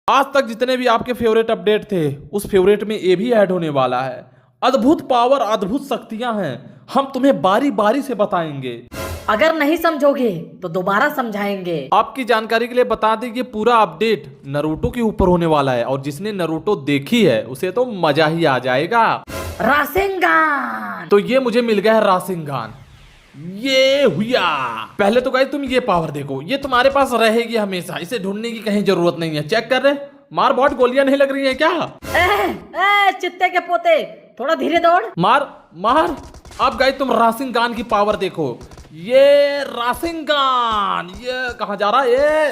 आज तक जितने भी आपके फेवरेट अपडेट थे उस फेवरेट में ये भी ऐड होने वाला है। अद्भुत पावर, अद्भुत शक्तियां हैं, हम तुम्हें बारी बारी से बताएंगे। अगर नहीं समझोगे तो दोबारा समझाएंगे। आपकी जानकारी के लिए बता दें कि पूरा अपडेट नरूटो के ऊपर होने वाला है और जिसने नरूटो देखी है उसे तो मजा ही आ जाएगा। रासेंगान। तो ये मुझे मिल गया है रासेंगान। ये हुआ। पहले तो गाइस तुम ये पावर देखो, ये तुम्हारे पास रहेगी हमेशा, इसे ढूंढने की कहीं जरूरत नहीं है। चेक कर रहे, मार बहुत गोलियां नहीं लग रही है क्या? चित्ते के पोते, थोड़ा धीरे दौड़। मार मार। अब गाइस तुम रासेंगान की पावर देखो, ये रासेंगान, ये कहां जा रहा है ये?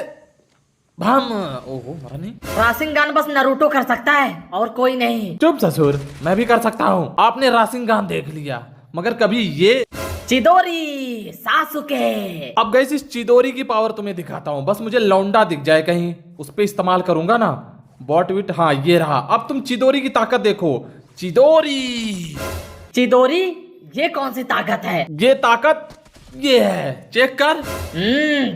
भम। ओहो मरा नहीं। रासेंगान बस नरूटो कर सकता है और कोई नहीं। चुप ससुर, मैं भी कर सकता हूँ। आपने रासेंगान देख लिया मगर कभी ये चिदोरी सासुके। अब गाइस इस चिदोरी की पावर तुम्हें दिखाता हूँ, बस मुझे लौंडा दिख जाए कहीं उस पे इस्तेमाल करूंगा ना। बॉट विट, हाँ ये रहा। अब तुम चिदोरी की ताकत देखो, चिदोरी। चिदोरी, ये कौन सी ताकत है? ये ताकत ये है, चेक कर।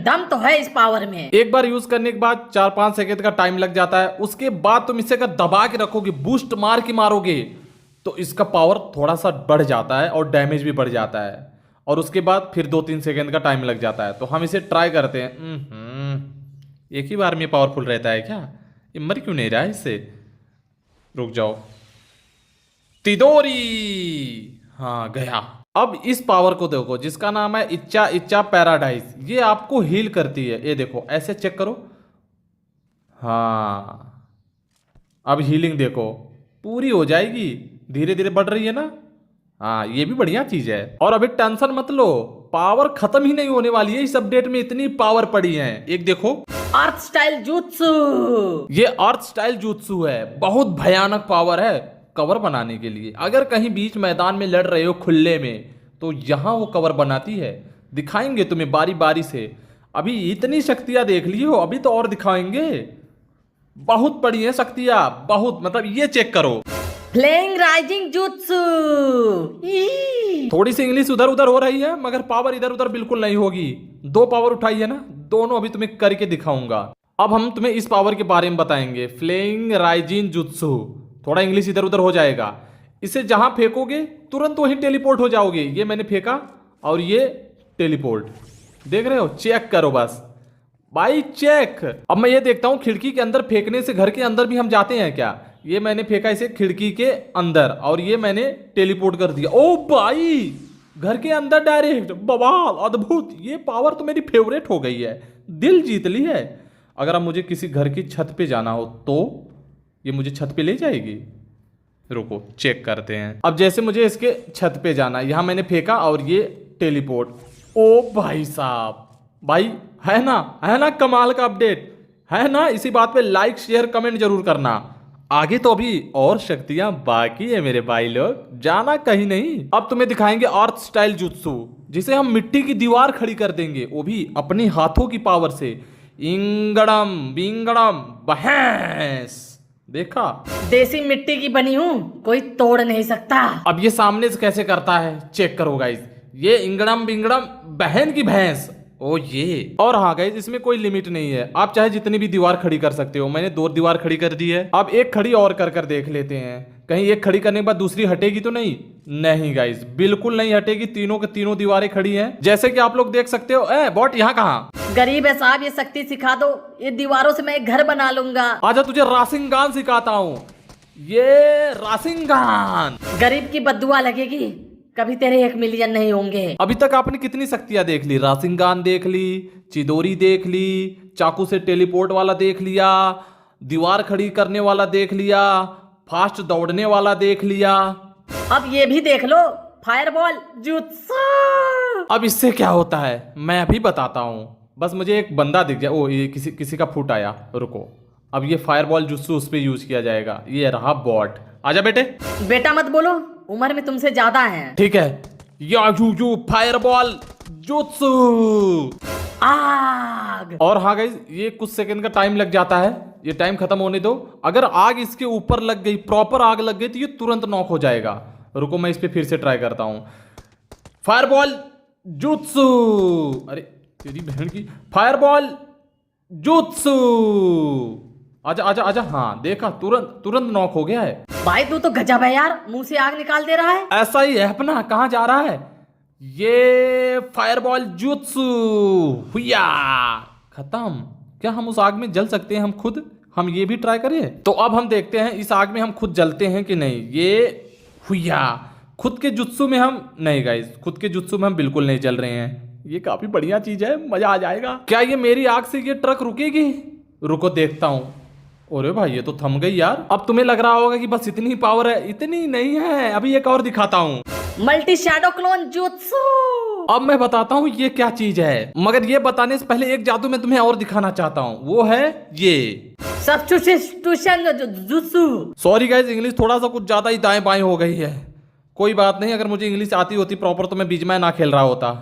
दम तो है इस पावर में। एक बार यूज करने के बाद 4-5 सेकंड का टाइम लग जाता है, उसके बाद तुम इसे अगर दबा के रखोगे, बूस्ट मार के मारोगे तो इसका पावर थोड़ा सा बढ़ जाता है और डैमेज भी बढ़ जाता है, और उसके बाद फिर 2-3 सेकंड का टाइम लग जाता है। तो हम इसे ट्राई करते हैं। एक ही बार में पावरफुल रहता है क्या? ये मर क्यों नहीं रहा है इससे? रुक जाओ। तिदोरी, हाँ गया। अब इस पावर को देखो जिसका नाम है इच्छा इच्छा पैराडाइज। ये आपको हील करती है, ये देखो ऐसे चेक करो। हाँ अब हीलिंग देखो पूरी हो जाएगी, धीरे धीरे बढ़ रही है ना। हाँ ये भी बढ़िया चीज है। और अभी टेंशन मत लो, पावर खत्म ही नहीं होने वाली है। इस अपडेट में इतनी पावर पड़ी है, एक देखो। अर्थ स्टाइल jutsu। ये अर्थ स्टाइल jutsu है, बहुत भयानक पावर है कवर बनाने के लिए। अगर कहीं बीच मैदान में लड़ रहे हो खुले में तो यहां वो कवर बनाती है। दिखाएंगे तुम्हें बारी बारी से। अभी इतनी शक्तियां देख ली हो, अभी तो और दिखाएंगे। बहुत पड़ी है शक्तियां, बहुत, मतलब ये चेक करो। Flaying rising jutsu। थोड़ी सी इंग्लिश उधर उधर हो रही है मगर पावर इधर उधर बिल्कुल नहीं होगी। 2 पावर उठाई है ना, दोनों अभी तुम्हें करके दिखाऊंगा। अब हम तुम्हें इस पावर के बारे में बताएंगे, फ्लेइंग राइजिन जुत्सु। थोड़ा इंग्लिश इधर उधर हो जाएगा। इसे जहां फेंकोगे तुरंत वहीं टेलीपोर्ट हो जाओगे। ये मैंने फेंका और ये टेलीपोर्ट, देख रहे हो? चेक करो बस भाई, चेक। अब मैं ये देखता हूं खिड़की के अंदर फेंकने से घर के अंदर भी हम जाते हैं क्या? ये मैंने फेंका इसे खिड़की के अंदर और ये मैंने टेलीपोर्ट कर दिया। ओ भाई, घर के अंदर डायरेक्ट, बवाल, अद्भुत। ये पावर तो मेरी फेवरेट हो गई है, दिल जीत ली है। अगर अब मुझे किसी घर की छत पे जाना हो तो ये मुझे छत पे ले जाएगी। रुको चेक करते हैं। अब जैसे मुझे इसके छत पे जाना, यहां मैंने फेंका और ये टेलीपोर्ट। ओ भाई साहब, भाई है ना कमाल का अपडेट है ना? इसी बात पे लाइक शेयर कमेंट जरूर करना। आगे तो अभी और शक्तियां बाकी है मेरे भाई लोग, जाना कहीं नहीं। अब तुम्हें दिखाएंगे अर्थ स्टाइल जुत्सु, जिसे हम मिट्टी की दीवार खड़ी कर देंगे, वो भी अपने हाथों की पावर से। इंगड़म बिंगड़म भैंस, देखा? देसी मिट्टी की बनी हूँ, कोई तोड़ नहीं सकता। अब ये सामने से कैसे करता है चेक करो गाइस। ये इंगड़म बिंगड़म बहन की भैंस। ओ ये, और हाँ गाइस इसमें कोई लिमिट नहीं है, आप चाहे जितनी भी दीवार खड़ी कर सकते हो। मैंने 2 दीवार खड़ी कर दी है, अब एक खड़ी और कर देख लेते हैं। कहीं एक खड़ी करने के बाद दूसरी हटेगी तो नहीं? नहीं गाइस, बिल्कुल नहीं हटेगी। तीनों के तीनों दीवारें खड़ी हैं, जैसे कि आप लोग देख सकते हो। बॉट यहाँ कहाँ? गरीब है साहब, ये शक्ति सिखा दो, ये दीवारों से मैं एक घर बना लूंगा। आजा तुझे रासिंगान सिखाता हूँ। ये रासिंगान। गरीब की बद्दुआ लगेगी, कभी तेरे 1 मिलियन नहीं होंगे। अभी तक आपने कितनी शक्तियां देख ली? रासिंगान देख ली, चिदोरी देख ली, चाकू से टेलीपोर्ट वाला देख लिया, दीवार खड़ी करने वाला देख लिया, फास्ट दौड़ने वाला देख लिया। अब ये भी देख लो, फायरबॉल जुत्सु। अब इससे क्या होता है मैं अभी बताता हूं, बस मुझे एक बंदा दिख जाए। ओ ये किसी का फुट आया, रुको। अब ये फायरबॉल जुत्सु उस पे यूज किया जाएगा। ये रहा बॉट। आजा बेटे। बेटा मत बोलो, उम्र में तुमसे ज्यादा है। ठीक है। यू फायरबॉल जुत्सु, आग। और हाँ गाइस, ये कुछ सेकंड का टाइम लग जाता है, ये टाइम खत्म होने दो। अगर आग इसके ऊपर लग गई, प्रॉपर आग लग गई, तो ये तुरंत नॉक हो जाएगा। रुको मैं इस पे फिर से ट्राई करता हूं। फायरबॉल जुत्सु, अरे तेरी बहन की, फायरबॉल जुत्सु। आजा आजा आजा। हाँ देखा, तुरंत तुरंत नॉक हो गया है। भाई तू तो गजब है यार, मुंह से आग निकाल दे रहा है। ऐसा ही है अपना। कहाँ जा रहा है ये? फायरबॉल जुत्सु हुया। खत्म। क्या हम उस आग में जल सकते हैं हम खुद? हम ये भी ट्राई करें। तो अब हम देखते हैं इस आग में हम खुद जलते हैं कि नहीं। ये हुया। खुद के जुत्सु में हम नहीं गाइस, खुद के जुत्सु में हम बिल्कुल नहीं जल रहे हैं। ये काफी बढ़िया चीज है, मजा आ जाएगा। क्या ये मेरी आग से ये ट्रक रुकेगी? रुको देखता हूँ। अरे भाई ये तो थम गई यार। अब तुम्हें लग रहा होगा कि बस इतनी ही पावर है, इतनी नहीं है। अभी एक और दिखाता हूँ। Multi shadow clone jutsu. अब मैं बताता हूँ ये क्या चीज है, मगर ये बताने से पहले एक जादू मैं तुम्हें और दिखाना चाहता हूँ। वो है ये substitution jutsu. Sorry guys, English थोड़ा सा कुछ ज्यादा ही दाएं बाएं हो गई है। कोई बात नहीं, अगर मुझे इंग्लिश आती होती प्रॉपर तो मैं बीच में ना खेल रहा होता।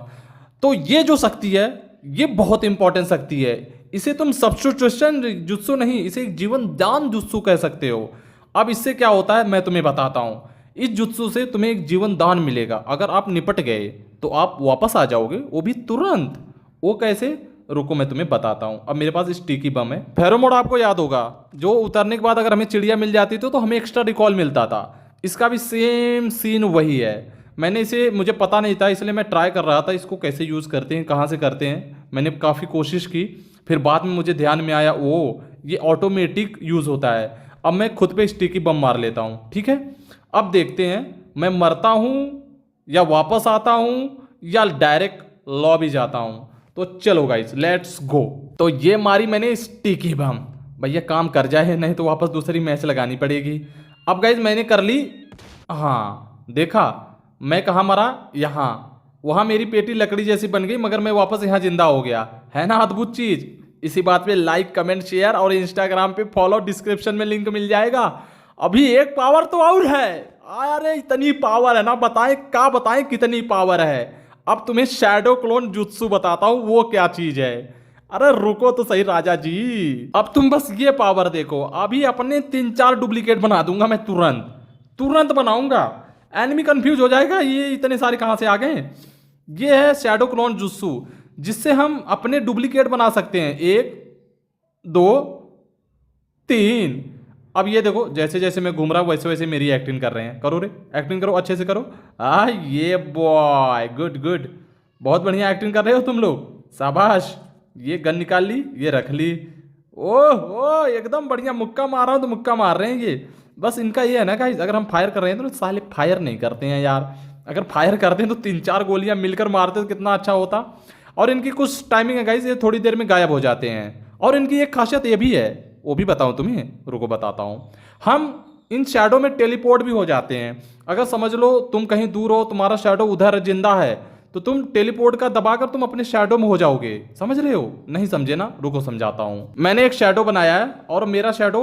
तो ये जो शक्ति है ये बहुत इंपॉर्टेंट शक्ति है। इसे तुम सब्स्टिट्यूशन जुत्सु नहीं, इसे एक जीवन दान जुत्सु कह सकते हो। अब इससे क्या होता है मैं तुम्हें बताता हूँ। इस जुत्सु से तुम्हें एक जीवन दान मिलेगा। अगर आप निपट गए तो आप वापस आ जाओगे, वो भी तुरंत। वो कैसे? रुको मैं तुम्हें बताता हूँ। अब मेरे पास स्टिकी बम है। फेरोमोन आपको याद होगा, जो उतरने के बाद अगर हमें चिड़िया मिल जाती तो हमें एक्स्ट्रा रिकॉल मिलता था। इसका भी सेम सीन वही है। मैंने इसे, मुझे पता नहीं था इसलिए मैं ट्राई कर रहा था इसको कैसे यूज़ करते हैं, कहाँ से करते हैं। मैंने काफ़ी कोशिश की, फिर बाद में मुझे ध्यान में आया ओ ये ऑटोमेटिक यूज़ होता है। अब मैं खुद पे स्टिकी बम मार लेता हूँ। ठीक है, अब देखते हैं मैं मरता हूँ या वापस आता हूँ या डायरेक्ट लॉबी जाता हूँ। तो चलो गाइस लेट्स गो। तो ये मारी मैंने स्टिकी बम। भैया काम कर जाए, नहीं तो वापस दूसरी मैच लगानी पड़ेगी। अब गाइस मैंने कर ली। हाँ देखा, मैं कहाँ मरा? यहाँ। वहाँ मेरी पेटी लकड़ी जैसी बन गई, मगर मैं वापस यहाँ जिंदा हो गया। है ना अद्भुत चीज? इसी बात पे लाइक कमेंट शेयर और इंस्टाग्राम पे फॉलो, डिस्क्रिप्शन में लिंक मिल जाएगा। अभी एक पावर तो और है। अरे इतनी पावर है ना, बताएं क्या बताएं कितनी पावर है। अब तुम्हें शैडो क्लोन जुत्सु बताता हूं वो क्या चीज है। अरे रुको तो सही राजा जी, अब तुम बस ये पावर देखो। अभी अपने 3-4 डुप्लीकेट बना दूंगा मैं, तुरंत तुरंत बनाऊंगा। एनिमी कंफ्यूज हो जाएगा, ये इतने सारे कहां से आ गए। ये है शैडो क्लोन जुत्सु, जिससे हम अपने डुप्लीकेट बना सकते हैं। 1 2 3। अब ये देखो, जैसे जैसे मैं घूम रहा हूँ वैसे वैसे मेरी एक्टिंग कर रहे हैं। करो रे, एक्टिंग करो, अच्छे से करो। ये बॉय, गुड गुड, बहुत बढ़िया एक्टिंग कर रहे हो तुम लोग, शाबाश। ये गन निकाल ली, ये रख ली। ओह एकदम बढ़िया। मुक्का मार रहा हूँ तो मुक्का मार रहे हैं ये। बस इनका ये है ना गाइस, अगर हम फायर कर रहे हैं तो साले फायर नहीं करते हैं यार। अगर फायर करते हैं तो 3-4 गोलियां मिलकर मारते तो कितना अच्छा होता। और इनकी कुछ टाइमिंग है गाइस, ये थोड़ी देर में गायब हो जाते हैं। और इनकी एक खासियत ये भी है, वो भी बताऊं तुम्हें, रुको बताता हूँ। हम इन शैडो में टेलीपोर्ट भी हो जाते हैं। अगर समझ लो तुम कहीं दूर हो, तुम्हारा शैडो उधर जिंदा है, तो तुम टेलीपोर्ट का दबाकर तुम अपने शैडो में हो जाओगे। समझ रहे हो? नहीं समझे ना? रुको समझाता हूँ। मैंने एक शैडो बनाया है और मेरा शैडो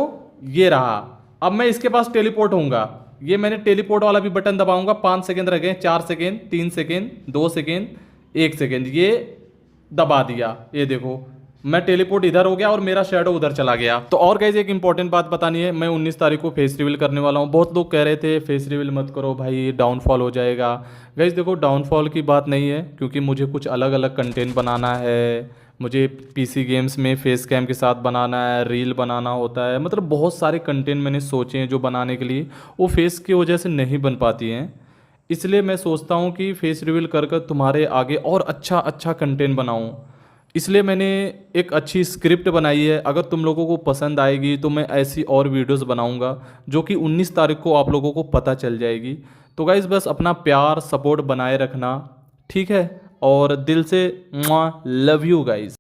ये रहा। अब मैं इसके पास टेलीपोर्ट होऊंगा। ये मैंने टेलीपोर्ट वाला भी बटन दबाऊंगा। 5 सेकेंड रह गए, 4 सेकेंड, 3 सेकेंड, 2 सेकेंड, 1 सेकेंड, ये दबा दिया। ये देखो मैं टेलीपोर्ट इधर हो गया और मेरा शैडो उधर चला गया। तो और गाइस एक इंपॉर्टेंट बात बतानी है, मैं 19 तारीख को फेस रिवील करने वाला हूँ। बहुत लोग कह रहे थे फेस रिवील मत करो भाई, डाउनफॉल हो जाएगा। गाइस देखो, डाउनफॉल की बात नहीं है, क्योंकि मुझे कुछ अलग अलग कंटेंट बनाना है। मुझे पीसी गेम्स में फेस कैम के साथ बनाना है, रील बनाना होता है, मतलब बहुत सारे कंटेंट मैंने सोचे हैं जो बनाने के लिए, वो फेस की वजह से नहीं बन पाती हैं। इसलिए मैं सोचता हूँ कि फेस रिवील कर कर तुम्हारे आगे और अच्छा अच्छा कंटेंट बनाऊँ। इसलिए मैंने एक अच्छी स्क्रिप्ट बनाई है। अगर तुम लोगों को पसंद आएगी तो मैं ऐसी और वीडियोस बनाऊंगा जो कि 19 तारीख को आप लोगों को पता चल जाएगी। तो गाइज़ बस अपना प्यार सपोर्ट बनाए रखना, ठीक है? और दिल से लव यू गाइज़।